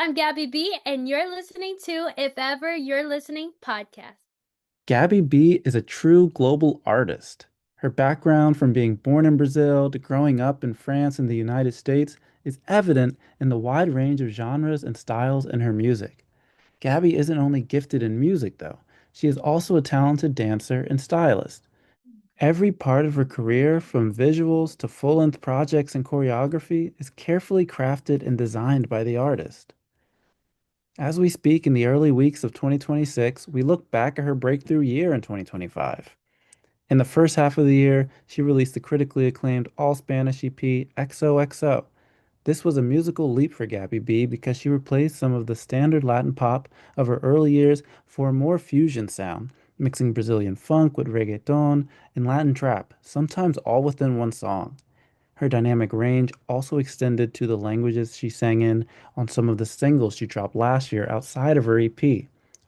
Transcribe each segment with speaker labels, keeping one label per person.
Speaker 1: I'm Gabby B, and you're listening to If Ever You're Listening podcast.
Speaker 2: Gabby B is a true global artist. Her background from being born in Brazil to growing up in France and the United States is evident in the wide range of genres and styles in her music. Gabby isn't only gifted in music, though, she is also a talented dancer and stylist. Every part of her career, from visuals to full-length projects and choreography, is carefully crafted and designed by the artist. As we speak in the early weeks of 2026, we look back at her breakthrough year in 2025. In the first half of the year, she released the critically acclaimed all-Spanish EP XOXO. This was a musical leap for Gabby B because she replaced some of the standard Latin pop of her early years for a more fusion sound, mixing Brazilian funk with reggaeton and Latin trap, sometimes all within one song. Her dynamic range also extended to the languages she sang in on some of the singles she dropped last year outside of her EP,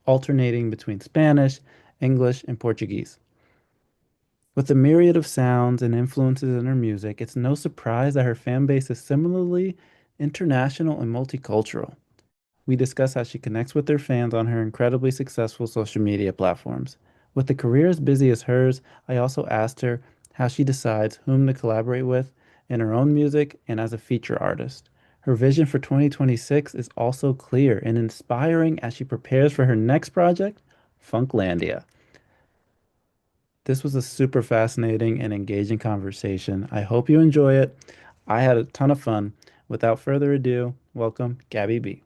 Speaker 2: alternating between Spanish, English, and Portuguese. With a myriad of sounds and influences in her music, it's no surprise that her fan base is similarly international and multicultural. We discuss how she connects with her fans on her incredibly successful social media platforms. With a career as busy as hers, I also asked her how she decides whom to collaborate with in her own music and as a feature artist. Her vision for 2026 is also clear and inspiring as she prepares for her next project, Funklandia. This was a super fascinating and engaging conversation. I hope you enjoy it. I had a ton of fun. Without further ado, welcome Gabby B.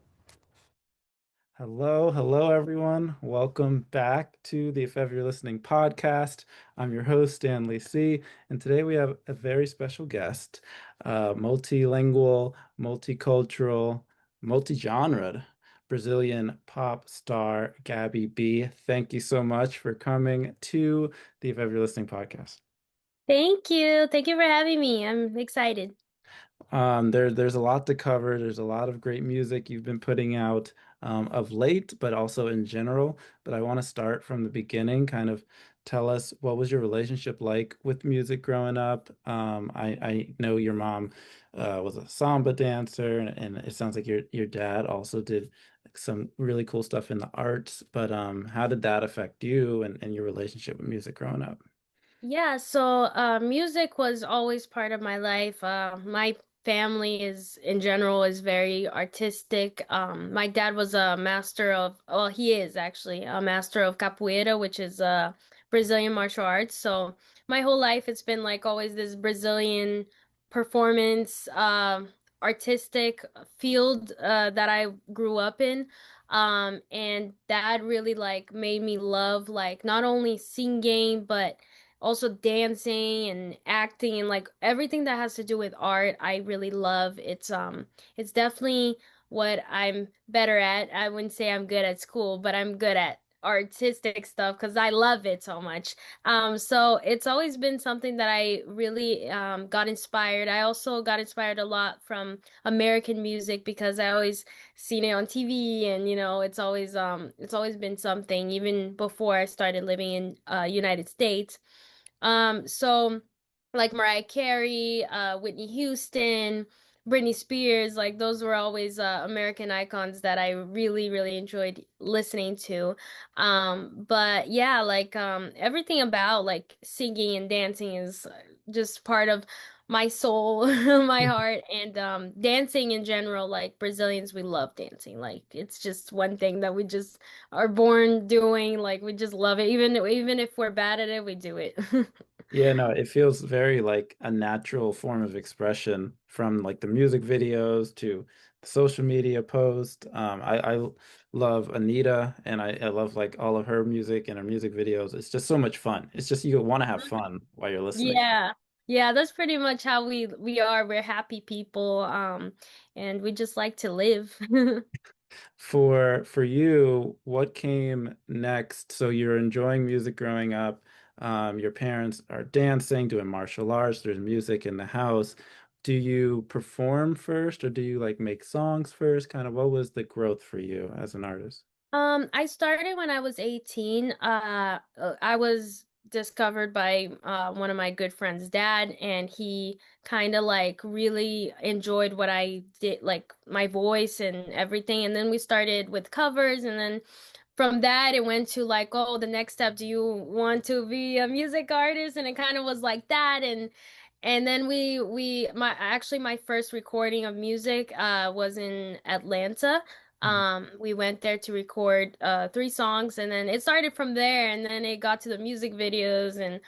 Speaker 2: Hello, everyone. Welcome back to the If Ever You're Listening podcast. I'm your host, Stanley C., and today we have a very special guest, multilingual, multicultural, multi-genred Brazilian pop star Gabby B. Thank you so much for coming to the If Ever You're Listening podcast.
Speaker 1: Thank you. Thank you for having me. I'm excited.
Speaker 2: There's a lot to cover. There's a lot of great music you've been putting out of late, but also in general. But I want to start from the beginning, kind of tell us what was your relationship like with music growing up? I know your mom was a samba dancer, and it sounds like your dad also did some really cool stuff in the arts. But how did that affect you and your relationship with music growing up?
Speaker 1: Yeah, so music was always part of my life. My family is, in general, is very artistic. My dad was a master of, well, he is actually a master of capoeira, which is Brazilian martial arts. So my whole life, it's been like always this Brazilian performance, artistic field that I grew up in. And that really like made me love like not only singing, but also dancing and acting and like everything that has to do with art I really love. It's definitely what I'm better at. I wouldn't say I'm good at school, but I'm good at artistic stuff because I love it so much. So it's always been something that I really got inspired. I also got inspired a lot from American music because I always seen it on TV, and it's always been something even before I started living in United States. So like Mariah Carey, Whitney Houston, Britney Spears, like those were always American icons that I really, really enjoyed listening to. But yeah, like everything about like singing and dancing is just part of my soul, my heart, and dancing in general, like Brazilians, we love dancing. Like it's just one thing that we just are born doing. Like we just love it. Even if we're bad at it, we do it.
Speaker 2: Yeah, no, it feels very like a natural form of expression from like the music videos to the social media post. I love Anita and I love like all of her music and her music videos. It's just so much fun. It's just you want to have fun while you're listening.
Speaker 1: Yeah. Yeah, that's pretty much how we are. We're happy people, and we just like to live.
Speaker 2: For you, what came next? So you're enjoying music growing up. Your parents are dancing, doing martial arts. There's music in the house. Do you perform first, or do you like make songs first? Kind of what was the growth for you as an artist?
Speaker 1: I started when I was 18. I was discovered by one of my good friends' dad, and he kind of like really enjoyed what I did, like my voice and everything. And then we started with covers, and then from that it went to like, oh, the next step, do you want to be a music artist? And it kind of was like that. And then we my actually my first recording of music was in Atlanta. We went there to record three songs, and then it started from there, and then it got to the music videos. And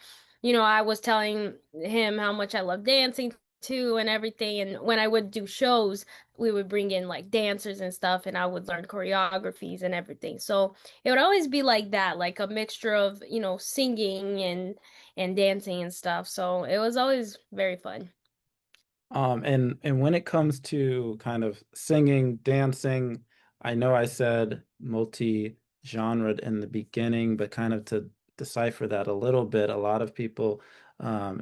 Speaker 1: I was telling him how much I love dancing too and everything. And when I would do shows, we would bring in like dancers and stuff, and I would learn choreographies and everything. So it would always be like that, like a mixture of, singing and dancing and stuff. So it was always very fun.
Speaker 2: And when it comes to kind of singing, dancing, I know I said multi-genre in the beginning, but kind of to decipher that a little bit, a lot of people,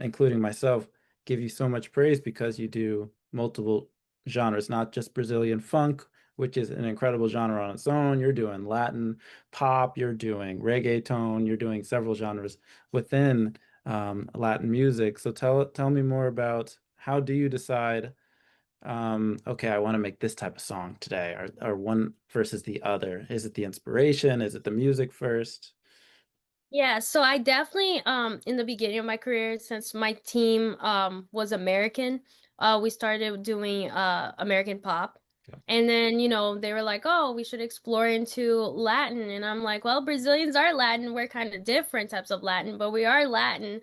Speaker 2: including myself, give you so much praise because you do multiple genres, not just Brazilian funk, which is an incredible genre on its own. You're doing Latin pop, you're doing reggaeton, you're doing several genres within Latin music. So tell me more about how do you decide, okay, I want to make this type of song today, or one versus the other? Is it the inspiration? Is it the music first?
Speaker 1: Yeah, so I definitely in the beginning of my career, since my team was American, we started doing American pop.
Speaker 2: Yeah.
Speaker 1: And then, they were like, "Oh, we should explore into Latin." And I'm like, "Well, Brazilians are Latin. We're kind of different types of Latin, but we are Latin."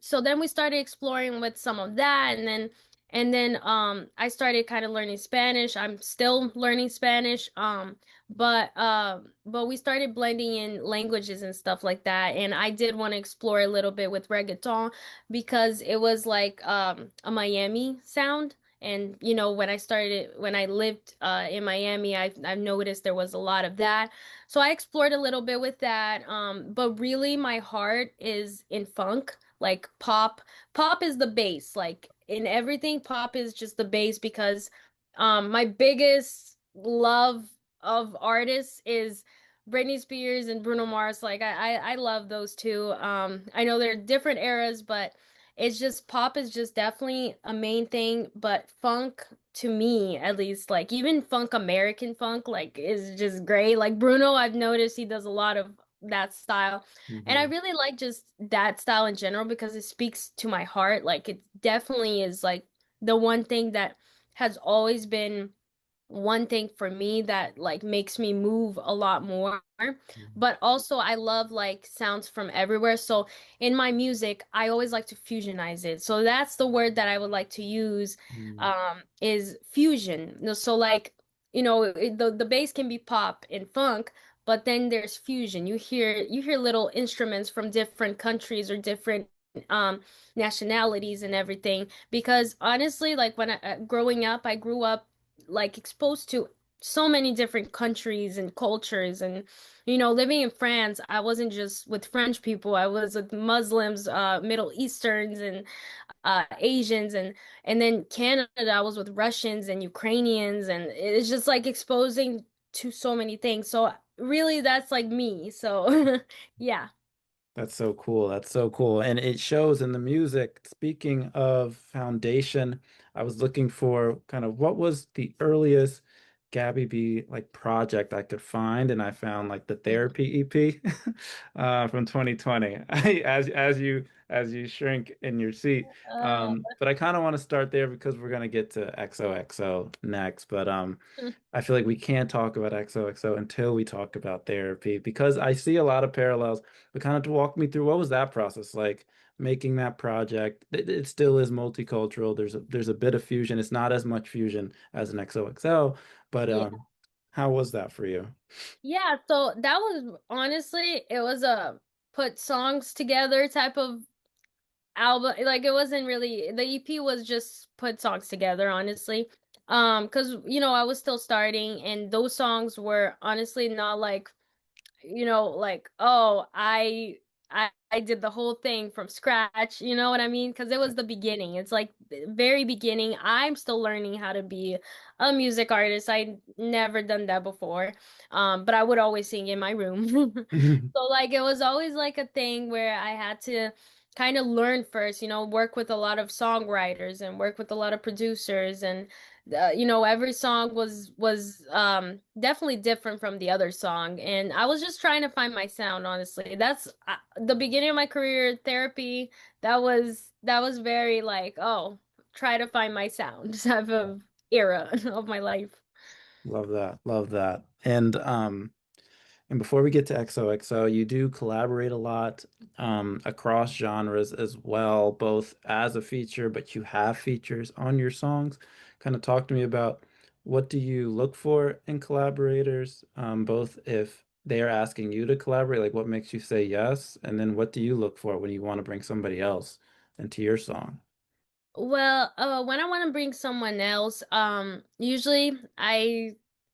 Speaker 1: So then we started exploring with some of that, and then I started kind of learning Spanish. I'm still learning Spanish. But we started blending in languages and stuff like that. And I did want to explore a little bit with reggaeton because it was like a Miami sound. And when I lived in Miami, I've noticed there was a lot of that. So I explored a little bit with that. But really my heart is in funk, like pop. Pop is the base. Like in everything, pop is just the base because my biggest love of artists is Britney Spears and Bruno Mars. Like I love those two. I know they're different eras, but it's just pop is just definitely a main thing. But funk, to me at least, like even funk, American funk, like is just great. Like Bruno, I've noticed he does a lot of that style. And I
Speaker 2: Hmm.
Speaker 1: really like just that style in general because it speaks to my heart. Like it definitely is like the one thing that has always been one thing for me that like makes me move a lot more. But also I love like sounds from everywhere. So in my music, I always like to fusionize it. So that's the word that I would like to use is fusion. So like, the bass can be pop and funk, but then there's fusion. You hear little instruments from different countries or different um nationalities and everything because honestly like when growing up I grew up like exposed to so many different countries and cultures. And living in France, I wasn't just with French people, I was with Muslims, Middle Easterns, and Asians. And then Canada, I was with Russians and Ukrainians, and it's just like exposing to so many things. So really that's like me. So yeah.
Speaker 2: That's so cool. That's so cool. And it shows in the music. Speaking of foundation, I was looking for kind of what was the earliest Gabby B like project I could find, and I found like the therapy EP from 2020. As you shrink in your seat.
Speaker 1: uh,
Speaker 2: But I kind of want to start there because we're gonna get to XOXO next. But I feel like we can't talk about XOXO until we talk about therapy because I see a lot of parallels. But kind of to walk me through what was that process like making that project? It still is multicultural. There's a bit of fusion. It's not as much fusion as an XOXO, but
Speaker 1: yeah.
Speaker 2: how was that for you?
Speaker 1: Yeah, so that was honestly, it was a put songs together type of album. Like it wasn't really, the EP was just put songs together, honestly. Because I was still starting, and those songs were honestly not like, like, oh, I did the whole thing from scratch, you know what I mean? Because it was the beginning. It's like the very beginning. I'm still learning how to be a music artist. I never done that before. But I would always sing in my room. So like it was always like a thing where I had to kind of learn first, work with a lot of songwriters and work with a lot of producers and every song was definitely different from the other song, and I was just trying to find my sound, honestly. That's the beginning of my career therapy. That was very like, oh, try to find my sound type of era of my life.
Speaker 2: Love that. Love that. And before we get to XOXO, you do collaborate a lot across genres as well, both as a feature, but you have features on your songs. Kind of talk to me about what do you look for in collaborators, both if they are asking you to collaborate, like what makes you say yes, and then what do you look for when you want to bring somebody else into your song?
Speaker 1: Well, when I want to bring someone else, usually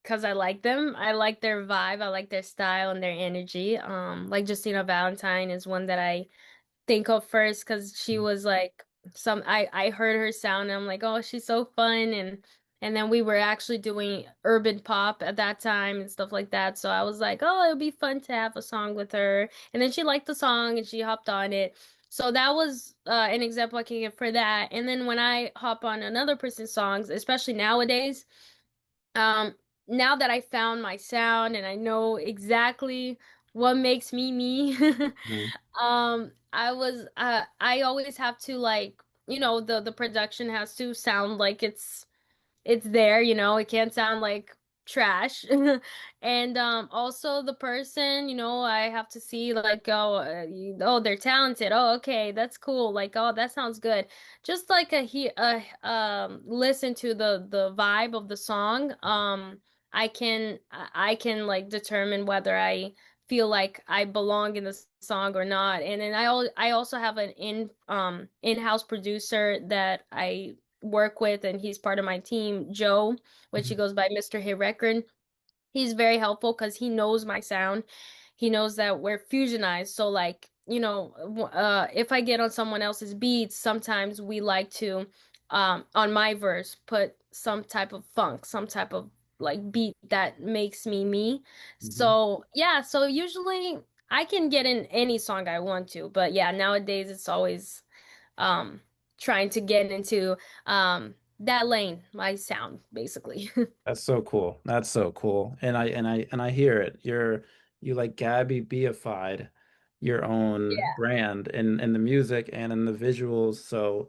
Speaker 1: cause I like them, I like their vibe, I like their style and their energy. Like Justina Valentine is one that I think of first because she was like I heard her sound and I'm like, oh, she's so fun, and then we were actually doing urban pop at that time and stuff like that. So I was like, oh, it would be fun to have a song with her. And then she liked the song and she hopped on it. So that was an example I can give for that. And then when I hop on another person's songs, especially nowadays, um, now that I found my sound and I know exactly what makes me me,
Speaker 2: Mhm.
Speaker 1: I always have to like, the production has to sound like it's there, it can't sound like trash. And also the person, I have to see like, oh, oh, they're talented. Oh, okay, that's cool. Like, oh, that sounds good. Just like listen to the vibe of the song. I can like determine whether I feel like I belong in the song or not. And then I also have an in-house producer that I work with, and he's part of my team, Joe, which he
Speaker 2: Mhm.
Speaker 1: goes by Mr. Hit Record. He's very helpful because he knows my sound. He knows that we're fusionized. So like, if I get on someone else's beats, sometimes we like to, on my verse, put some type of funk, some type of like beat that makes me me.
Speaker 2: Mhm.
Speaker 1: So yeah, so usually I can get in any song I want to, but yeah, nowadays it's always um trying to get into that lane, my sound, basically.
Speaker 2: That's so cool. That's so cool. And I hear it. You like Gabby Biified your own
Speaker 1: Yeah.
Speaker 2: brand in the music and in the visuals. So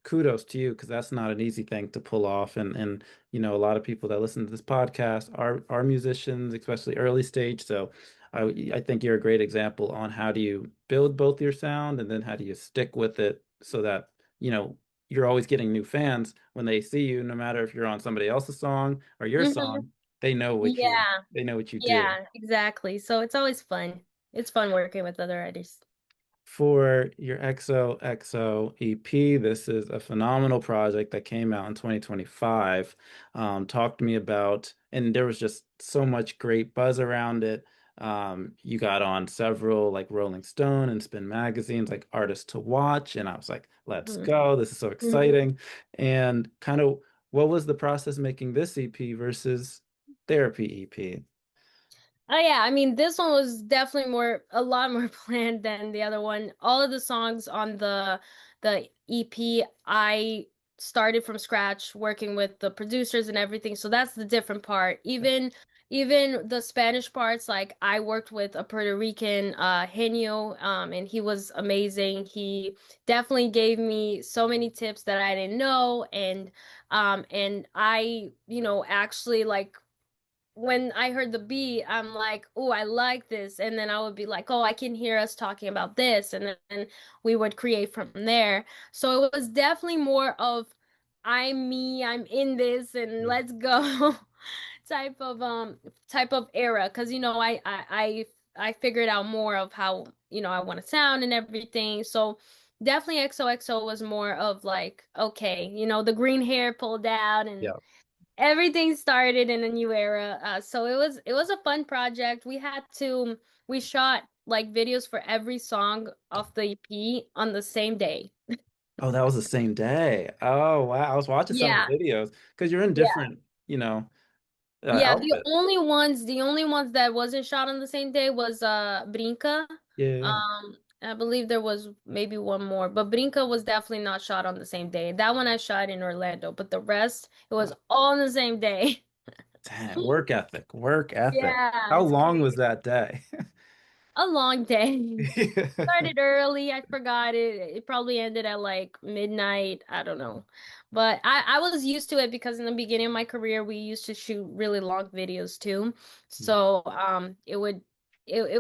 Speaker 2: kudos to you because that's not an easy thing to pull off. And a lot of people that listen to this podcast are musicians, especially early stage. So I think you're a great example on how do you build both your sound and then how do you stick with it so that, you know, you're always getting new fans when they see you, no matter if you're on somebody else's song or your
Speaker 1: Hmm.
Speaker 2: song, they know what
Speaker 1: Yeah.
Speaker 2: they know what you do.
Speaker 1: Yeah, exactly. So it's always fun. It's fun working with other artists.
Speaker 2: For your XOXO EP, this is a phenomenal project that came out in 2025. Talk to me about, and there was just so much great buzz around it. You got on several like Rolling Stone and Spin magazines, like artists to watch, and I was like, let's
Speaker 1: Hmm.
Speaker 2: go. This is so
Speaker 1: Hmm.
Speaker 2: exciting. And kind of what was the process making this EP versus Therapy EP?
Speaker 1: Oh yeah, I mean this one was definitely a lot more planned than the other one. All of the songs on the EP, I started from scratch working with the producers and everything. So that's the different part. Even the Spanish parts, like I worked with a Puerto Rican Genio, and he was amazing. He definitely gave me so many tips that I didn't know, and I, actually like when I heard the beat, I'm like, oh, I like this. And then I would be like, oh, I can hear us talking about this. And then we would create from there. So it was definitely more of I'm me, I'm in this, and let's go type of era. Cause I figured out more of how, I want to sound and everything. So definitely XOXO was more of like, okay, the green hair pulled out and
Speaker 2: Yeah.
Speaker 1: everything started in a new era. So it was a fun project. We shot like videos for every song of the EP on the same day.
Speaker 2: Oh, that was the same day. Oh, wow. I was watching some of
Speaker 1: Yeah.
Speaker 2: the videos because you're in
Speaker 1: Yeah.
Speaker 2: different, you know,
Speaker 1: Yeah,
Speaker 2: outfits.
Speaker 1: the only ones that wasn't shot on the same day was Brinca.
Speaker 2: Yeah.
Speaker 1: I believe there was maybe one more, but Brinca was definitely not shot on the same day. That one I shot in Orlando, but the rest it was all on the same day.
Speaker 2: Damn, work ethic, work ethic.
Speaker 1: Yeah,
Speaker 2: How
Speaker 1: it's
Speaker 2: long was
Speaker 1: crazy.
Speaker 2: that day?
Speaker 1: A long day.
Speaker 2: Yeah.
Speaker 1: Started early. I forgot it. It probably ended at like midnight. I don't know. But I was used to it because in the beginning of my career, we used to shoot really long videos too. So it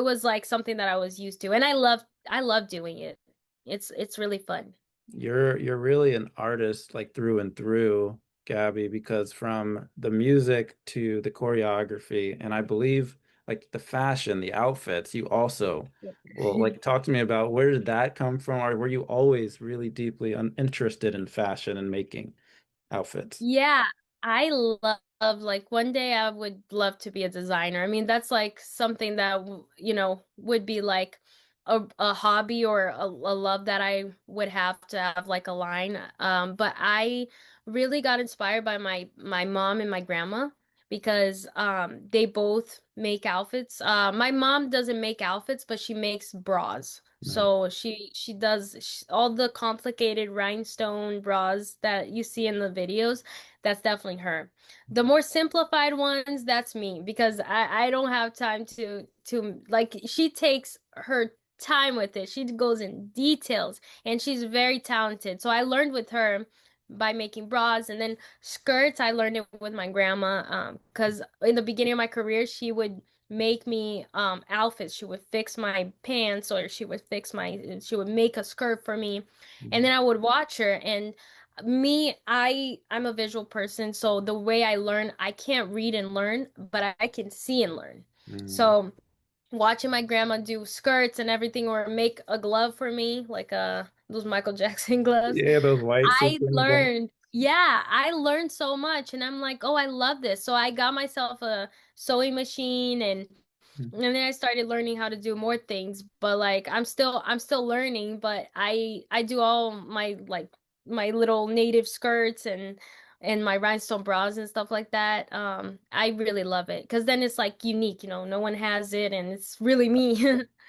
Speaker 1: was like something that I was used to. And I love doing it. It's really fun.
Speaker 2: You're really an artist like through and through, Gabby, because from the music to the choreography, and I believe like the fashion, the outfits, you also well, like talk to me about where did that come from, or were you always really deeply interested in fashion and making outfits?
Speaker 1: Yeah, I love like one day I would love to be a designer. I mean, that's like something that would be like a hobby or a love that I would have to have like a line. But I really got inspired by my mom and my grandma because they both make outfits. My mom doesn't make outfits, but she makes bras.
Speaker 2: Nice.
Speaker 1: So she does all the complicated rhinestone bras that you see in the videos. That's definitely her. The more simplified ones, that's me because I don't have time to like she takes her time with it. She goes in details and she's very talented. So I learned with her by making bras and then skirts. I learned it with my grandma because in the beginning of my career, she would make me outfits. She would fix my pants or she would make a skirt for me. And then I would watch her and I'm a visual person, so the way I learn, I can't read and learn, but I can see and learn.
Speaker 2: Mm.
Speaker 1: So watching my grandma do skirts and everything or make a glove for me, like those Michael Jackson gloves,
Speaker 2: Yeah, those white
Speaker 1: I
Speaker 2: sequin gloves.
Speaker 1: learned, yeah, I learned so much and I'm like, oh, I love this. So I got myself a sewing machine and then I started learning how to do more things, but like I'm still learning, but I do all my like my little native skirts and my rhinestone bras and stuff like that. I really love it because then it's like unique, no one has it and it's really me.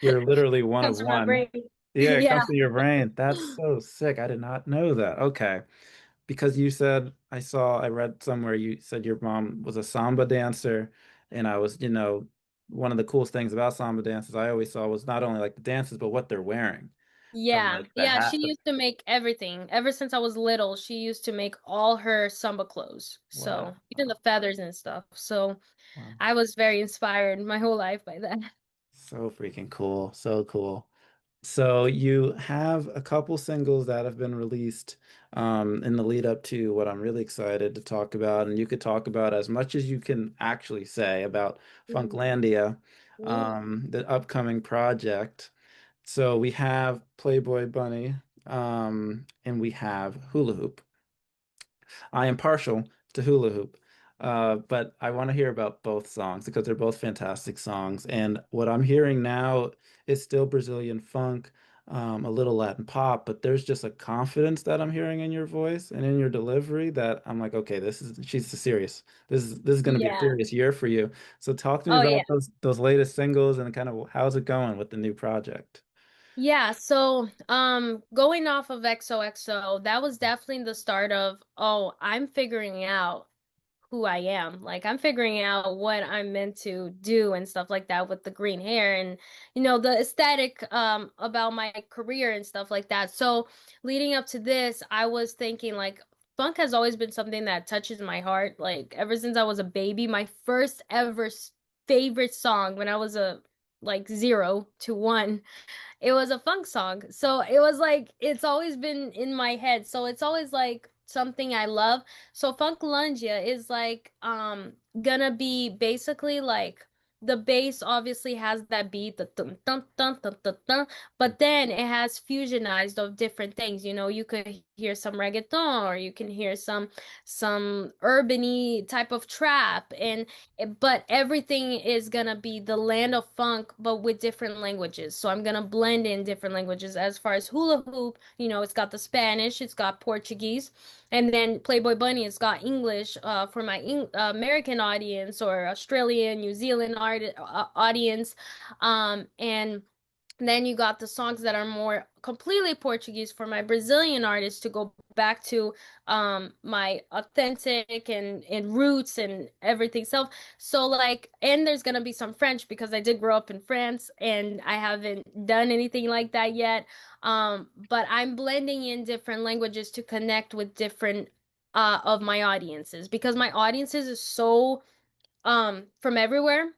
Speaker 2: You're literally one of
Speaker 1: Comes from my
Speaker 2: one.
Speaker 1: brain.
Speaker 2: Yeah, it
Speaker 1: Yeah.
Speaker 2: comes from your brain. That's so sick. I did not know that. Okay. Because you said, I read somewhere you said your mom was a samba dancer. And I was, one of the coolest things about samba dances I always saw was not only like the dances, but what they're wearing from
Speaker 1: Yeah.
Speaker 2: like the
Speaker 1: Yeah, she
Speaker 2: hat.
Speaker 1: used to make everything. Ever since I was little, she used to make all her samba clothes.
Speaker 2: Wow.
Speaker 1: So, even the feathers and stuff. So,
Speaker 2: Wow.
Speaker 1: I was very inspired my whole life by that.
Speaker 2: So freaking cool. So cool. So you have a couple singles that have been released in the lead up to what I'm really excited to talk about, and you could talk about as much as you can actually say about
Speaker 1: Mhm.
Speaker 2: Funklandia,
Speaker 1: Yeah.
Speaker 2: the upcoming project. So we have Playboy Bunny, and we have Hula Hoop. I am partial to Hula Hoop, but I want to hear about both songs because they're both fantastic songs. And what I'm hearing now is still Brazilian funk, a little Latin pop, but there's just a confidence that I'm hearing in your voice and in your delivery that I'm like, okay, she's serious. This is going to be a
Speaker 1: Yeah.
Speaker 2: serious year for you. So talk to me
Speaker 1: Oh yeah.
Speaker 2: about those latest singles and kind of how's it going with the new project.
Speaker 1: Yeah, so going off of XOXO, that was definitely the start of, oh, I'm figuring out who I am. Like I'm figuring out what I'm meant to do and stuff like that with the green hair and the aesthetic about my career and stuff like that. So leading up to this, I was thinking like funk has always been something that touches my heart. Like ever since I was a baby, my first ever favorite song when I was a like 0 to 1 it was a funk song. So it was like it's always been in my head. So it's always like something I love. So Funklandia is like gonna be basically like the bass obviously has that beat, the dun dun dun dun dun dun, but then it has fusionized of different things. You could hear some reggaeton, or you can hear some urbany type of trap, but everything is gonna be the land of funk, but with different languages. So I'm gonna blend in different languages. As far as hula hoop, it's got the Spanish, it's got Portuguese, and then Playboy Bunny, it's got English for my American audience or Australian, New Zealand audience, and then you got the songs that are more completely Portuguese for my Brazilian artists to go back to my authentic and roots and everything self. So like, and there's gonna be some French because I did grow up in France and I haven't done anything like that yet. But I'm blending in different languages to connect with different of my audiences because my audiences is so from everywhere.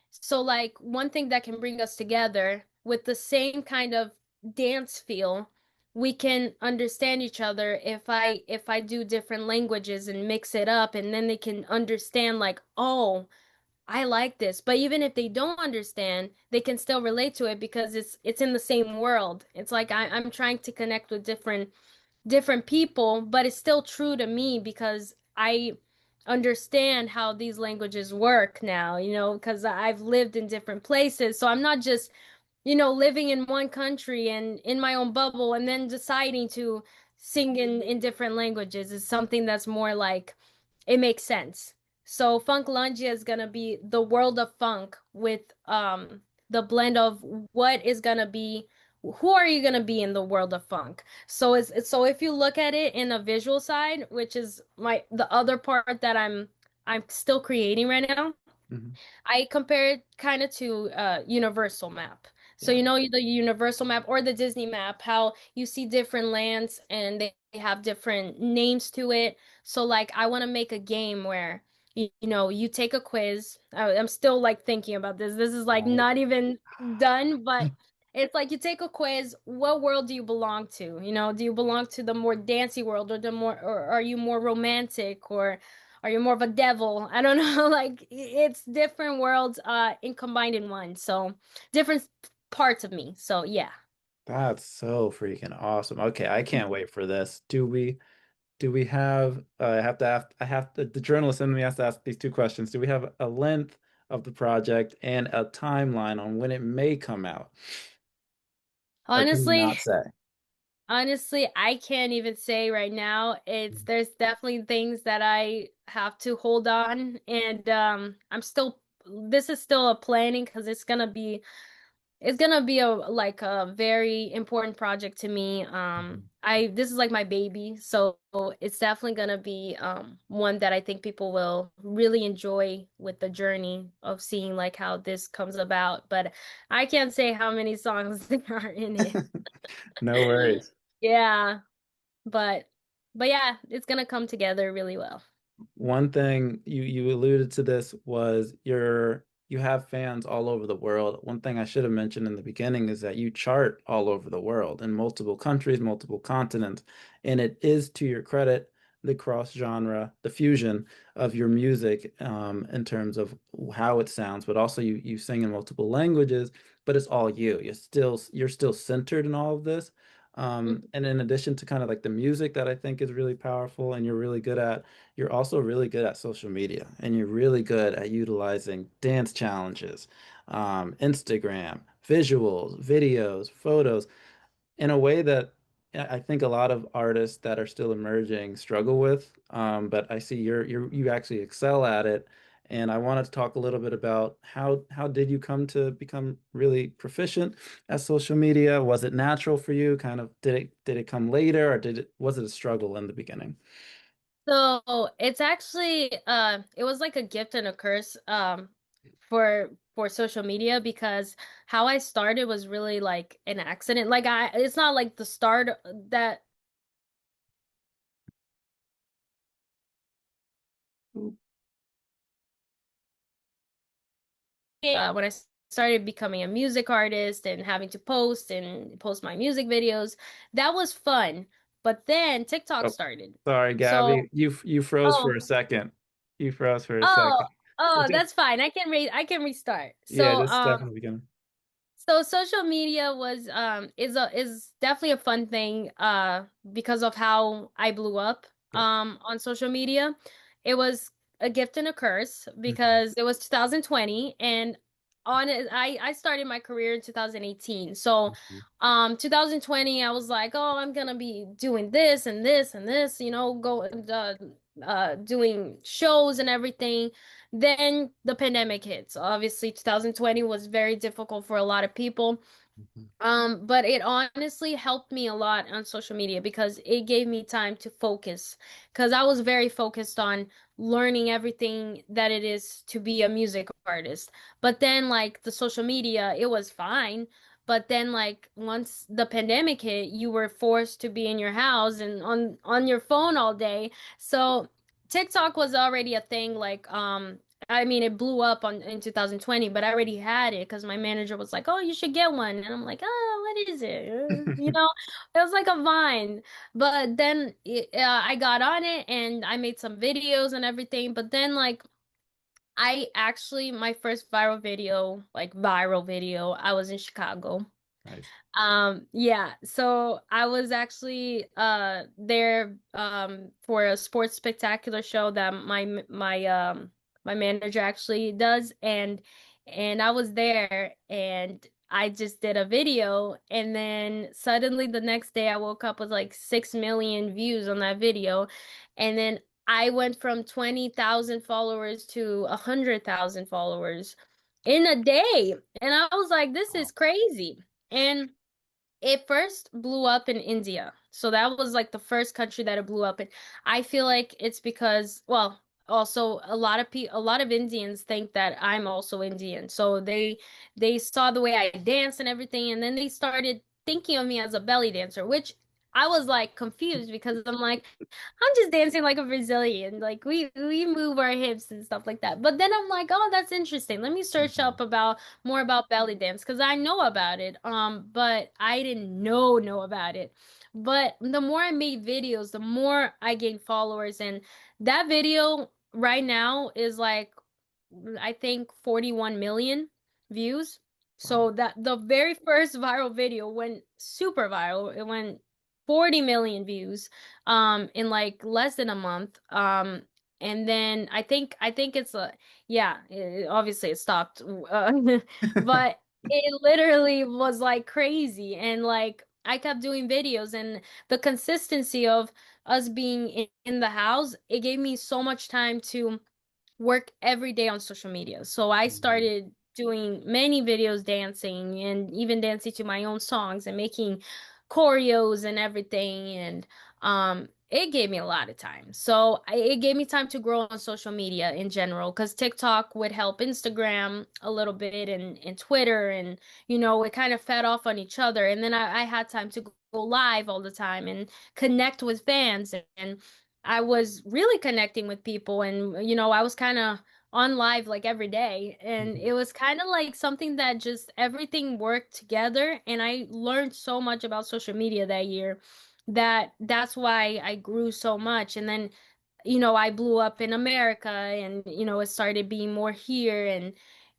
Speaker 1: So like one thing that can bring us together with the same kind of dance feel, we can understand each other if I do different languages and mix it up, and then they can understand like, oh, I like this. But even if they don't understand, they can still relate to it because it's in the same world. It's like I'm trying to connect with different people, but it's still true to me because I understand how these languages work now, because I've lived in different places. So I'm not just, living in one country and in my own bubble and then deciding to sing in different languages. Is something that's more like it makes sense. So Funklandia is gonna be the world of funk with the blend of what is gonna be who are you gonna be in the world of funk. So if you look at it in a visual side, which is the other part that I'm still creating right now,
Speaker 2: Mhm.
Speaker 1: I compare it kind of to Universal map. So
Speaker 2: Yeah.
Speaker 1: you know the Universal map or the Disney map, how you see different lands and they have different names to it. So like I want to make a game where you take a quiz. I'm still like thinking about this. This is like
Speaker 2: Oh.
Speaker 1: not even done, but it's like you take a quiz. What world do you belong to? Do you belong to the more dancey world or are you more romantic or are you more of a devil? I don't know. Like it's different worlds in combined in one. So different parts of me. So yeah.
Speaker 2: That's so freaking awesome. Okay, I can't wait for this. Do we have I have to the journalist in me has to ask these two questions. Do we have a length of the project and a timeline on when it may come out? Or can you
Speaker 1: Honestly,
Speaker 2: not say?
Speaker 1: honestly, I can't even say right now. There's definitely things that I have to hold on and I'm still this is still a planning because it's gonna be a very important project to me.
Speaker 2: Mhm.
Speaker 1: I this is like my baby, so it's definitely gonna be one that I think people will really enjoy with the journey of seeing like how this comes about. But I can't say how many songs there are in it.
Speaker 2: No worries.
Speaker 1: Yeah, but but yeah, it's gonna come together really well.
Speaker 2: One thing you alluded to this was you have fans all over the world. One thing I should have mentioned in the beginning is that you chart all over the world in multiple countries, multiple continents, and it is to your credit the cross genre, the fusion of your music in terms of how it sounds, but also you sing in multiple languages, but it's all you. You're still centered in all of this. And in addition to kind of like the music that I think is really powerful and you're really good at, you're also really good at social media and you're really good at utilizing dance challenges, Instagram, visuals, videos, photos in a way that I think a lot of artists that are still emerging struggle with. But I see you actually excel at it. And I wanted to talk a little bit about how did you come to become really proficient at social media? Was it natural for you? Kind of did it come later or was it a struggle in the beginning?
Speaker 1: So it's actually it was like a gift and a curse for social media because how I started was really like an accident. Like it's not like the start that when I started becoming a music artist and having to post my music videos, that was fun. But then TikTok
Speaker 2: Oh,
Speaker 1: started.
Speaker 2: sorry,
Speaker 1: So,
Speaker 2: Gabby. You froze for
Speaker 1: oh,
Speaker 2: a second. You froze for a
Speaker 1: oh,
Speaker 2: second. So
Speaker 1: oh,
Speaker 2: just
Speaker 1: that's fine. I can restart.
Speaker 2: yeah,
Speaker 1: So,
Speaker 2: just definitely beginning.
Speaker 1: So social media was is definitely a fun thing because of how I blew up
Speaker 2: Yep.
Speaker 1: on social media. It was a gift and a curse
Speaker 2: Mhm.
Speaker 1: because it was 2020 and on it I started my career in 2018. So
Speaker 2: Mhm.
Speaker 1: 2020 I was like, "Oh, I'm gonna be doing this and this and this, go doing shows and everything." Then the pandemic hits. Obviously, 2020 was very difficult for a lot of people.
Speaker 2: Mhm.
Speaker 1: But it honestly helped me a lot on social media because it gave me time to focus. Because I was very focused on learning everything that it is to be a music artist. But then, like the social media, it was fine. But then, like once the pandemic hit, you were forced to be in your house and on your phone all day. So TikTok was already a thing. Like, I mean, it blew up on in 2020, but I already had it because my manager was like, "Oh, you should get one," and I'm like, "Oh, what is it?" It was like a Vine. But then I got on it and I made some videos and everything. But then, like, I actually my first viral video, I was in Chicago.
Speaker 2: Nice.
Speaker 1: Yeah, so I was actually there for a sports spectacular show that my manager actually does and I was there and I just did a video and then suddenly the next day I woke up with like 6 million views on that video and then I went from 20,000 followers to 100,000 followers in a day and I was like, this
Speaker 2: Wow.
Speaker 1: is crazy. And it first blew up in India. So that was like the first country that it blew up in. I feel like it's because, well, also a lot of Indians think that I'm also Indian. So they saw the way I dance and everything and then they started thinking of me as a belly dancer, which I was like confused because I'm like I'm just dancing like a Brazilian. Like we move our hips and stuff like that. But then I'm like, "Oh, that's interesting. Let me search
Speaker 2: Mhm.
Speaker 1: up about more about belly dance because I know about it. But I didn't know about it. But the more I made videos, the more I gained followers, and that video right now is like I think 41 million views.
Speaker 2: Wow.
Speaker 1: So that the very first viral video went super viral. It went 40 million views in like less than a month. And then I think it's a yeah, obviously it stopped. But it literally was like crazy and like I kept doing videos and the consistency of us being in the house, it gave me so much time to work every day on social media. So I
Speaker 2: Mhm.
Speaker 1: started doing many videos dancing and even dancing to my own songs and making choreos and everything and it gave me a lot of time. So it gave me time to grow on social media in general because TikTok would help Instagram a little bit and Twitter and it kind of fed off on each other and then I had time to go live all the time and connect with fans and I was really connecting with people and I was kind of on live like every day and
Speaker 2: Mhm.
Speaker 1: it was kind of like something that just everything worked together and I learned so much about social media that year that's why I grew so much and then I blew up in America and it started being more here and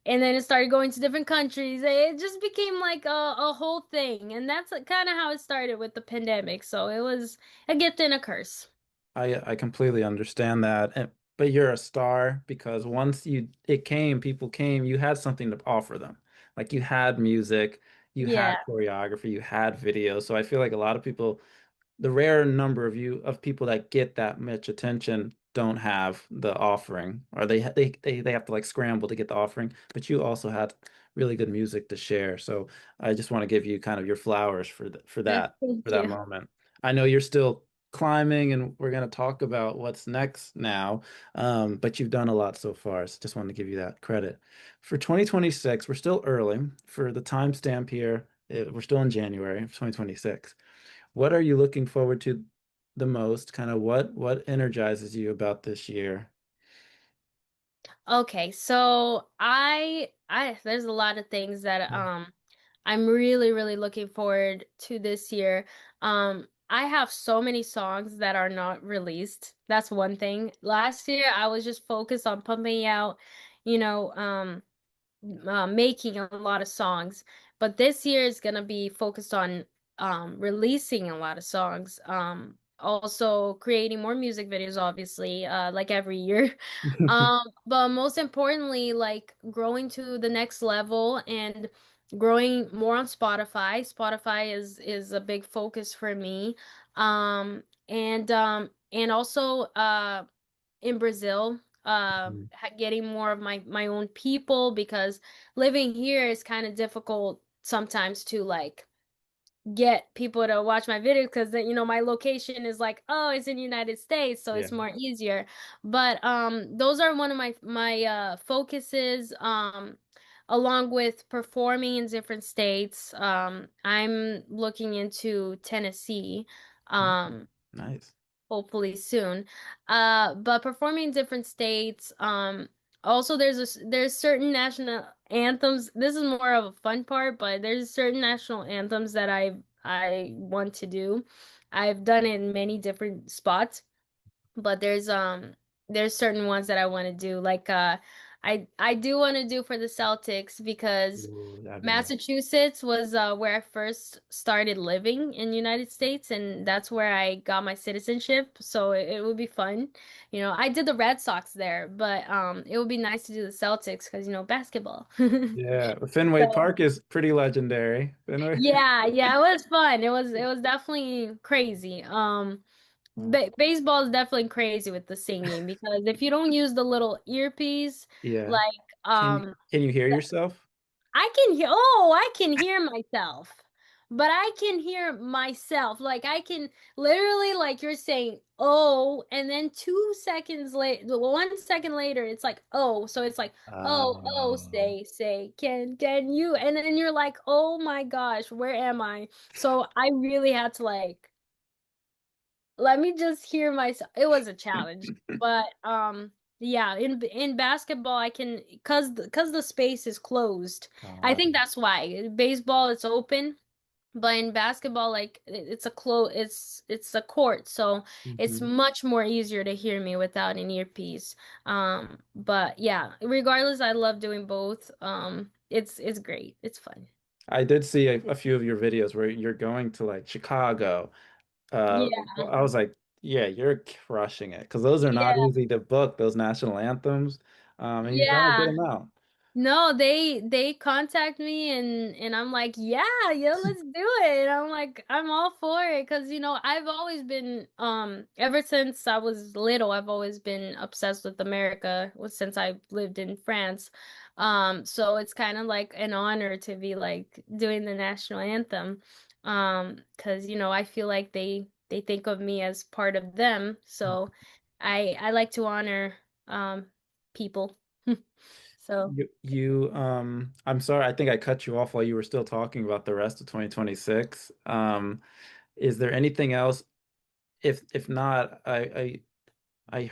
Speaker 1: then it started going to different countries. It just became like a whole thing and that's kind of how it started with the pandemic. So it was a gift and a curse.
Speaker 2: I completely understand that. But you're a star because once people came, you had something to offer them. Like you had music, you had
Speaker 1: Yeah.
Speaker 2: choreography, you had video. So I feel like a lot of people, the rare number of people that get that much attention don't have the offering, or they have to like scramble to get the offering. But you also had really good music to share. So I just want to give you kind of your flowers
Speaker 1: Thank
Speaker 2: for that
Speaker 1: you.
Speaker 2: moment. I know you're still climbing, and we're going to talk about what's next now. But you've done a lot so far. So just wanted to give you that credit. For 2026, we're still early. For the timestamp here, we're still in January of 2026. What are you looking forward to the most? Kind of what energizes you about this year?
Speaker 1: Okay, so I there's a lot of things that
Speaker 2: Mm.
Speaker 1: I'm really looking forward to this year. I have so many songs that are not released. That's one thing. Last year I was just focused on pumping out, you know, making a lot of songs, but this year is gonna be focused on releasing a lot of songs. Also creating more music videos, obviously, like every year. But most importantly, like growing to the next level and growing more on Spotify. Spotify is a big focus for me. And also in Brazil, getting more of my own people because living here is kind of difficult sometimes to like get people to watch my videos because my location is like, oh, it's in the United States, so it's
Speaker 2: Yeah.
Speaker 1: more easier. But those are one of my focuses, along with performing in different states. I'm looking into Tennessee. Um
Speaker 2: Nice.
Speaker 1: hopefully soon. But performing in different states. Also there's certain national anthems. This is more of a fun part, but there's certain national anthems that I want to do. I've done it in many different spots, but there's certain ones that I want to do. Like I do want to do for the Celtics because
Speaker 2: Ooh, that'd be nice.
Speaker 1: Massachusetts was where I first started living in the United States, and that's where I got my citizenship. So it would be fun. I did the Red Sox there, but it would be nice to do the Celtics because basketball.
Speaker 2: Yeah, Fenway
Speaker 1: So
Speaker 2: Park is pretty legendary. Fenway.
Speaker 1: yeah, yeah, it was fun. It was definitely crazy. Baseball is definitely crazy with the singing because if you don't use the little earpiece,
Speaker 2: Yeah.
Speaker 1: like
Speaker 2: Can you hear yourself?
Speaker 1: I can hear myself. But I can hear myself. Like I can literally like you're saying oh and then 2 seconds later 1 second later it's like oh so it's like oh
Speaker 2: Oh.
Speaker 1: say can you and then you're like oh my gosh where am I? So I really had to like let me just hear myself. It was a challenge, but yeah, in basketball I can cuz the space is closed. I
Speaker 2: God.
Speaker 1: think that's why. Baseball it's open, but in basketball like it's a court, so it's
Speaker 2: Mhm.
Speaker 1: much more easier to hear me without an earpiece. But yeah, regardless I love doing both. It's great. It's fun.
Speaker 2: I did see a few of your videos where you're going to like Chicago.
Speaker 1: Yeah.
Speaker 2: I was like, yeah, you're crushing it because those are not
Speaker 1: Yeah.
Speaker 2: easy to book, those national anthems. And you've done a good
Speaker 1: Yeah.
Speaker 2: amount.
Speaker 1: No, they contact me and I'm like, yeah, yo, let's do it. And I'm like, I'm all for it because I've always been ever since I was little, I've always been obsessed with America since I lived in France. So it's kind of like an honor to be like doing the national anthem. Because I feel like they think of me as part of them. So I like to honor people. So
Speaker 2: I'm sorry, I think I cut you off while you were still talking about the rest of 2026. Is there anything else? If not, I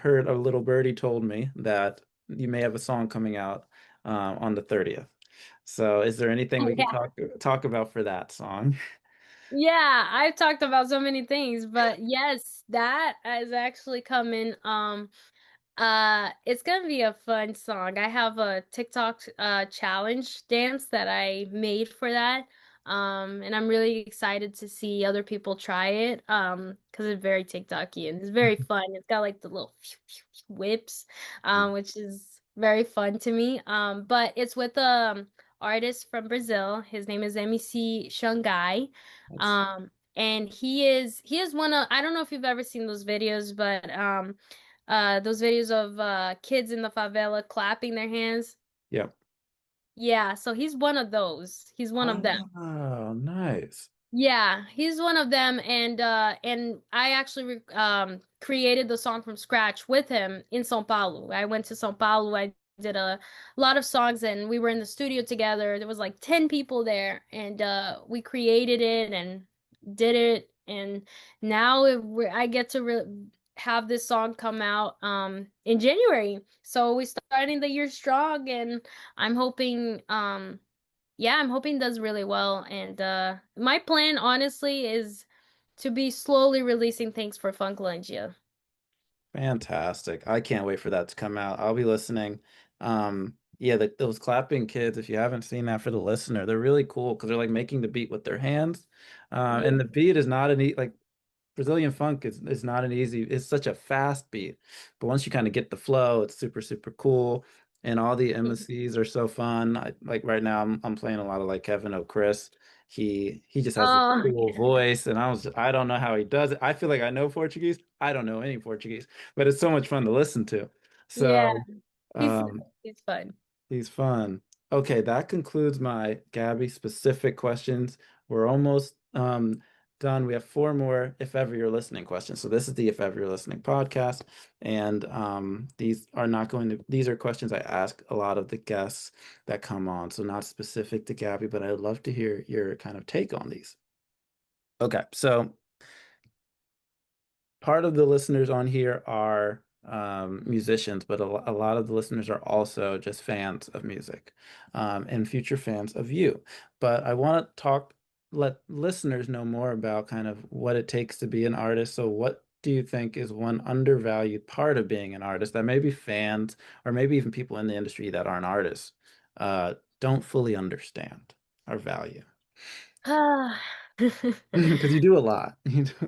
Speaker 2: heard a little birdie told me that you may have a song coming out on the 30th. So is there anything we could
Speaker 1: yeah.
Speaker 2: talk about for that song?
Speaker 1: Yeah, I've talked about so many things, but yes, that is actually coming. It's gonna be a fun song. I have a TikTok challenge dance that I made for that. And I'm really excited to see other people try it. Because it's very TikToky and it's very fun. It's got like the little whips, which is very fun to me. But it's with artist from Brazil. His name is MEC Shanghai.
Speaker 2: That's
Speaker 1: And he is one of I don't know if you've ever seen those videos, but those videos of kids in the favela clapping their hands.
Speaker 2: Yep.
Speaker 1: Yeah, so he's one of those. He's one of them.
Speaker 2: Oh, nice.
Speaker 1: Yeah, he's one of them, and I actually created the song from scratch with him in São Paulo. I went to São Paulo. I did a lot of songs, and we were in the studio together. There was like 10 people there, and we created it and did it, and now I get to re have this song come out in January. So we're starting the year strong, and I'm hoping yeah, I'm hoping it does really well. And my plan, honestly, is to be slowly releasing things for Funklandia.
Speaker 2: Fantastic. I can't wait for that to come out. I'll be listening. Yeah, those clapping kids, if you haven't seen that for the listener, they're really cool because they're like making the beat with their hands.
Speaker 1: Yeah.
Speaker 2: And the beat is not an e like Brazilian funk is not an easy, it's such a fast beat. But once you kind of get the flow, it's super, super cool. And all the MCs are so fun. Like right now I'm playing a lot of like Kevin O'Chris. He just has this
Speaker 1: Oh,
Speaker 2: cool voice and I don't know how he does it. I feel like I know Portuguese. I don't know any Portuguese, but it's so much fun to listen to.
Speaker 1: yeah.
Speaker 2: So
Speaker 1: He's
Speaker 2: um
Speaker 1: he's fun.
Speaker 2: he's fun. Okay, that concludes my Gabby specific questions. We're almost done. We have four more if ever you're listening questions. So this is the if ever you're listening podcast, and these are questions I ask a lot of the guests that come on. So not specific to Gabby, but I'd love to hear your kind of take on these. Okay, so part of the listeners on here are musicians, but a lot of the listeners are also just fans of music and future fans of you. But I want to let listeners know more about kind of what it takes to be an artist. So, what do you think is one undervalued part of being an artist that maybe fans or maybe even people in the industry that aren't artists don't fully understand or value?
Speaker 1: Ah.
Speaker 2: Because you do a lot.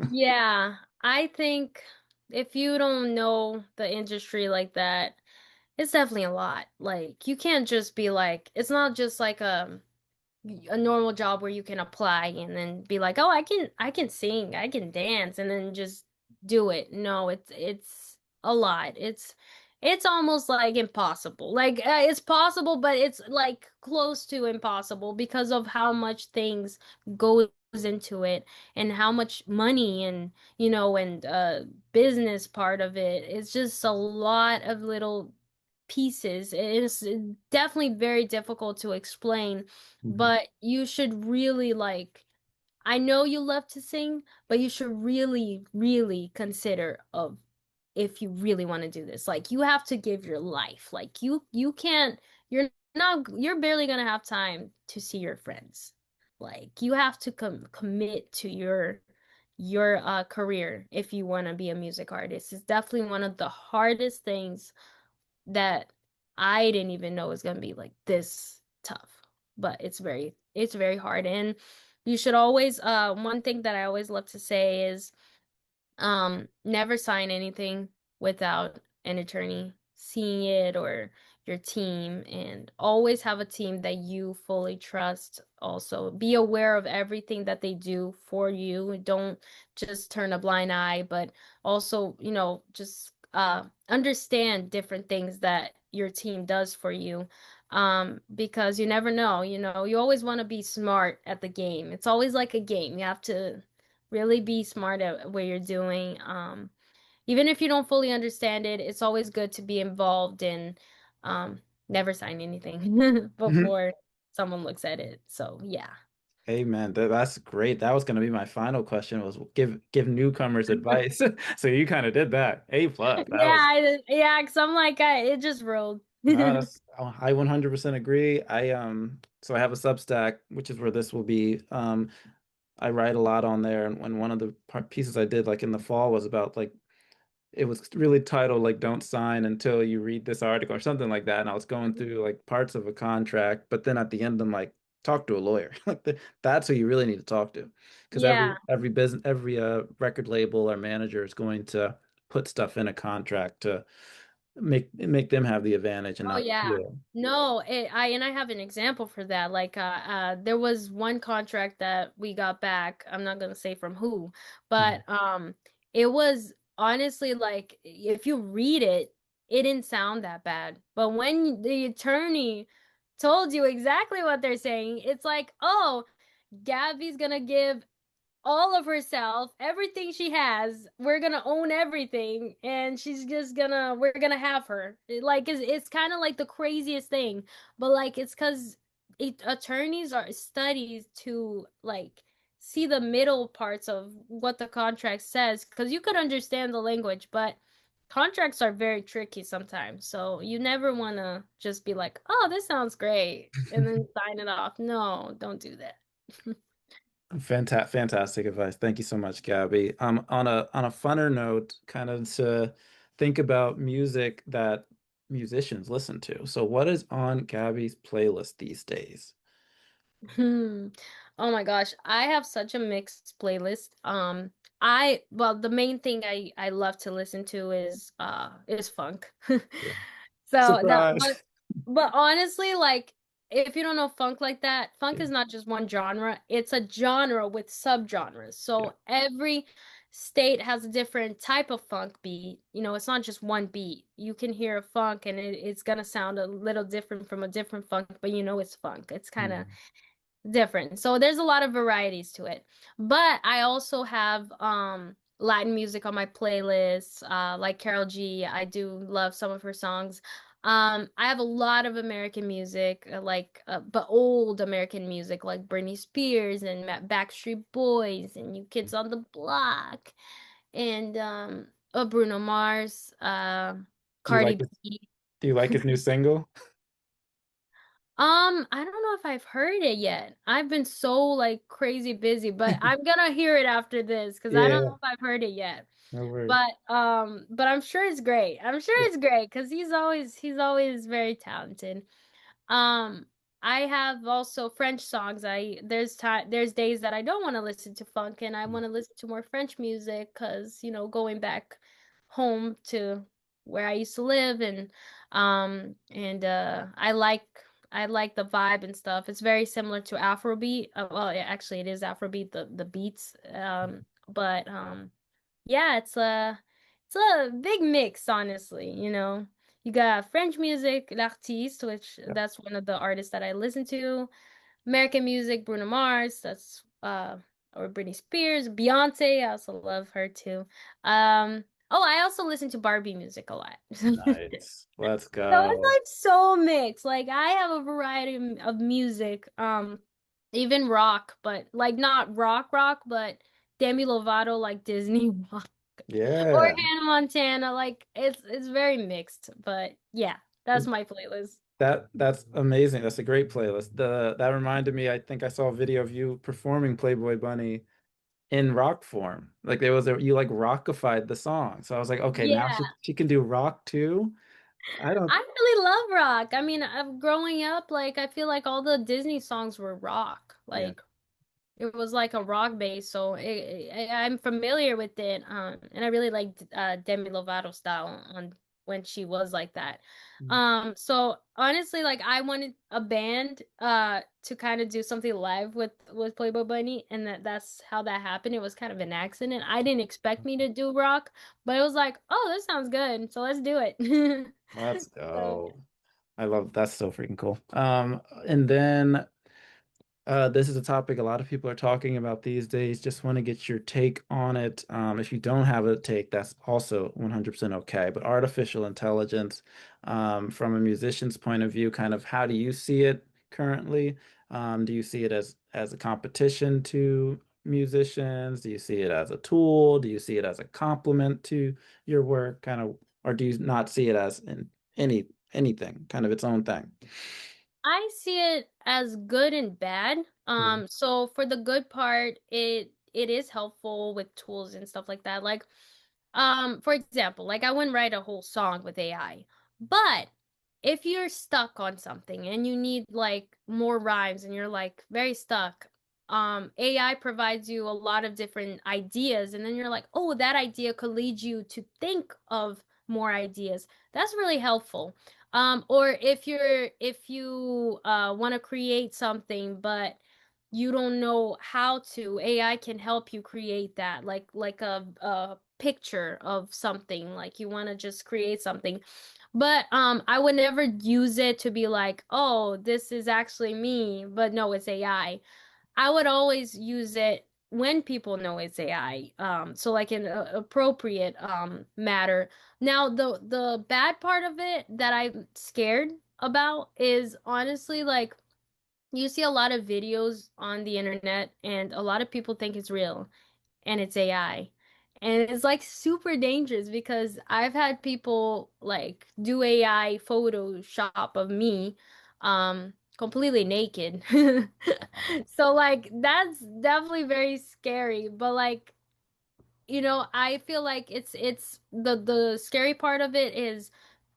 Speaker 1: Yeah, I think if you don't know the industry like that, it's definitely a lot. Like you can't just be like, it's not just like a normal job where you can apply and then be like, "Oh, I can sing, I can dance," and then just do it. No, it's a lot. It's almost like impossible. Like it's possible, but it's like close to impossible because of how much things goes into it and how much money and and business part of it. It's just a lot of little pieces. It is definitely very difficult to explain,
Speaker 2: Mhm.
Speaker 1: but you should really I know you love to sing, but you should really, really consider of if you really want to do this. Like you have to give your life. Like you can't you're barely gonna have time to see your friends. Like you have to commit to your career if you want to be a music artist. It's definitely one of the hardest things that I didn't even know was gonna be like this tough. But it's very hard. And you should always one thing that I always love to say is never sign anything without an attorney seeing it or your team, and always have a team that you fully trust. Also, be aware of everything that they do for you. Don't just turn a blind eye, but also, just understand different things that your team does for you. Because you never know, you always want to be smart at the game. It's always like a game. You have to really be smart at what you're doing. Even if you don't fully understand it, it's always good to be involved and um, never sign anything before someone looks at it. So yeah.
Speaker 2: Amen. That's great. That was going to be my final question was give newcomers advice. So you kind of did that. A plus. That
Speaker 1: Yeah,
Speaker 2: was
Speaker 1: yeah, because I'm like, it just rolled.
Speaker 2: no, that's I 100% agree. So I have a Substack, which is where this will be. I write a lot on there, and one of the pieces I did like in the fall was about like it was really titled like "Don't sign until you read this article" or something like that. And I was going through like parts of a contract, but then at the end, I'm like, talk to a lawyer. Like that's who you really need to talk to, because
Speaker 1: Yeah.
Speaker 2: every business, every record label or manager is going to put stuff in a contract to make them have the advantage and
Speaker 1: Oh
Speaker 2: not
Speaker 1: yeah.
Speaker 2: you.
Speaker 1: No, I have an example for that. Like there was one contract that we got back. I'm not gonna say from who,
Speaker 2: Mhm.
Speaker 1: but it was honestly like if you read it, it didn't sound that bad. But when the attorney told you exactly what they're saying, it's like, oh, Gabby's gonna give all of herself, everything she has. We're gonna own everything, and we're gonna have her. Like it's kind of like the craziest thing, but like it's because attorneys are studies to like see the middle parts of what the contract says, because you could understand the language, but contracts are very tricky sometimes. So you never want to just be like, oh, this sounds great, and then sign it off. No, don't do that.
Speaker 2: Fantastic advice. Thank you so much, Gabby. On a funner note, kind of to think about music that musicians listen to. So what is on Gabby's playlist these days?
Speaker 1: Hmm. Oh my gosh, I have such a mixed playlist. Well, the main thing I love to listen to is funk.
Speaker 2: Yeah.
Speaker 1: So that
Speaker 2: Surprise.
Speaker 1: but honestly, like if you don't know funk like that, funk
Speaker 2: Yeah.
Speaker 1: is not just one genre, it's a genre with subgenres.
Speaker 2: Yeah.
Speaker 1: So every state has a different type of funk beat. You know, it's not just one beat. You can hear a funk and it's gonna sound a little different from a different funk, but you know it's funk. It's kind of
Speaker 2: Mm.
Speaker 1: different. So there's a lot of varieties to it. But I also have Latin music on my playlist, like Carol G. I do love some of her songs. I have a lot of American music, but old American music like Britney Spears and Backstreet Boys and New Kids on the Block and Bruno Mars,
Speaker 2: Do you like
Speaker 1: Cardi
Speaker 2: his
Speaker 1: B.
Speaker 2: do you like his new single?
Speaker 1: I don't know if I've heard it yet. I've been so like crazy busy, but I'm gonna hear it after this because I don't
Speaker 2: Yeah,
Speaker 1: know if I've heard it yet.
Speaker 2: no worries.
Speaker 1: But I'm sure it's great. I'm sure
Speaker 2: Yeah.
Speaker 1: it's great because he's always very talented. Um, I have also French songs. There's days that I don't want to listen to funk and I want to listen to more French music because, you know, going back home to where I used to live and I like the vibe and stuff. It's very similar to Afrobeat. Well, yeah, actually it is Afrobeat, the beats. But yeah, it's a big mix, honestly, you know. You got French music, l'artiste, which
Speaker 2: Yeah.
Speaker 1: that's one of the artists that I listen to. American music, Bruno Mars, that's or Britney Spears, Beyonce, I also love her too. Oh, I also listen to Barbie music a lot.
Speaker 2: Nice. Let's
Speaker 1: So it's
Speaker 2: go.
Speaker 1: like so mixed. Like I have a variety of music, even rock, but like not rock rock, but Demi Lovato like Disney rock or
Speaker 2: Yeah.
Speaker 1: Hannah Montana. Like it's very mixed, but yeah, that's my playlist.
Speaker 2: That's amazing. That's a great playlist. That reminded me, I think I saw a video of you performing Playboy Bunny in rock form. Like there was a you like rockified the song. So I was like, okay, now
Speaker 1: Yeah,
Speaker 2: she can do rock too. I don't
Speaker 1: I really love rock. I mean, growing up, like I feel like all the Disney songs were rock.
Speaker 2: yeah.
Speaker 1: Like it was like a rock base, so I'm familiar with it. And I really liked Demi Lovato style on when she was like that. So honestly, like I wanted a band to kind of do something live with Playboy Bunny, and that's how that happened. It was kind of an accident. I didn't expect me to do rock, but it was like, oh, this sounds good, so let's do it.
Speaker 2: Let's
Speaker 1: So
Speaker 2: go. I love that's so freaking cool. And then this is a topic a lot of people are talking about these days. Just want to get your take on it. If you don't have a take, that's also 100% okay. But artificial intelligence, from a musician's point of view, kind of how do you see it currently? Do you see it as a competition to musicians? Do you see it as a tool? Do you see it as a complement to your work? Kind of, or do you not see it as in anything, kind of its own thing?
Speaker 1: I see it as good and bad.
Speaker 2: Yeah.
Speaker 1: So for the good part, it is helpful with tools and stuff like that. Like, for example, like I wouldn't write a whole song with AI, but if you're stuck on something and you need like more rhymes and you're like very stuck, AI provides you a lot of different ideas, and then you're like, oh, that idea could lead you to think of more ideas. That's really helpful. Or if you want to create something, but you don't know how to, AI can help you create that, like a picture of something, like you want to just create something. But I would never use it to be like, oh, this is actually me, but no, it's AI. I would always use it when people know it's AI. So like in a appropriate matter. Now the bad part of it that I'm scared about is honestly like you see a lot of videos on the internet and a lot of people think it's real and it's AI. And it's like super dangerous because I've had people like do AI Photoshop of me completely naked. So like that's definitely very scary, but like I feel like it's the scary part of it is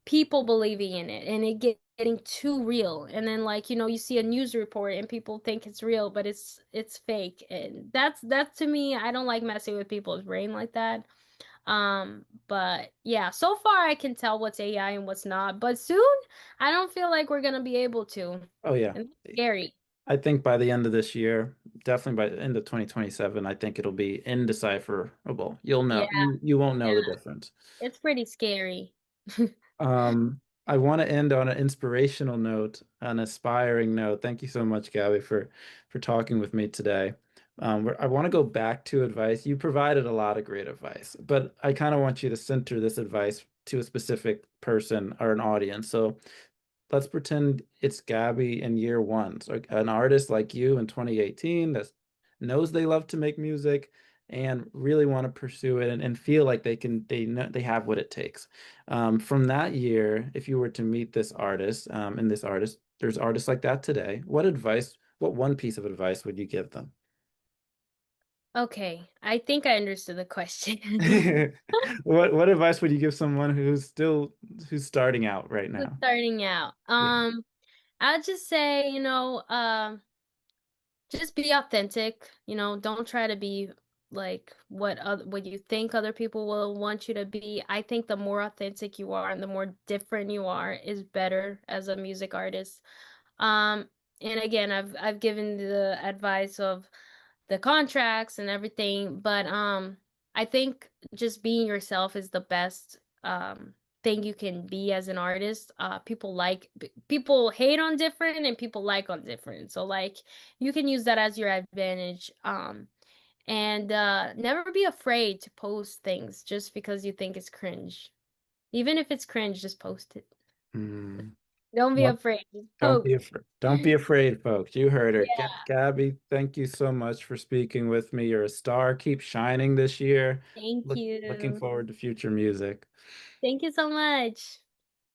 Speaker 1: people believing in it and getting too real. And then like, you see a news report and people think it's real, but it's fake. And that's to me, I don't like messing with people's brain like that. But yeah, so far I can tell what's AI and what's not, but soon I don't feel like we're gonna be able to.
Speaker 2: Oh yeah.
Speaker 1: And that's scary.
Speaker 2: I think by the end of this year, definitely by the end of 2027, I think it'll be indecipherable. You'll
Speaker 1: Yeah,
Speaker 2: know you won't know the
Speaker 1: yeah.
Speaker 2: difference.
Speaker 1: It's pretty scary.
Speaker 2: I want to end on an inspirational note, an aspiring note. Thank you so much, Gabby, for talking with me today. I want to go back to advice. You provided a lot of great advice, but I kind of want you to center this advice to a specific person or an audience. So let's pretend it's Gabby in year one, so an artist like you in 2018 that knows they love to make music and really want to pursue it and feel like they know they have what it takes. From that year, if you were to meet this artist, and this artist, there's artists like that today. What one piece of advice would you give them?
Speaker 1: Okay, I think I understood the question.
Speaker 2: What advice would you give someone who's starting out right
Speaker 1: Just
Speaker 2: now?
Speaker 1: starting out.
Speaker 2: Yeah.
Speaker 1: I'd just say, just be authentic, don't try to be like what you think other people will want you to be. I think the more authentic you are and the more different you are is better as a music artist. Um, and again, I've given the advice of the contracts and everything, but I think just being yourself is the best thing you can be as an artist. People hate on different and people like on different. So like you can use that as your advantage. And never be afraid to post things just because you think it's cringe. Even if it's cringe, just post it.
Speaker 2: Hmm.
Speaker 1: Don't be
Speaker 2: Well,
Speaker 1: afraid. Just post.
Speaker 2: don't be afraid, folks. You heard her.
Speaker 1: Yeah.
Speaker 2: Gabby, thank you so much for speaking with me. You're a star. Keep shining this year.
Speaker 1: Thank
Speaker 2: Looking
Speaker 1: you.
Speaker 2: forward to future music.
Speaker 1: Thank you so much.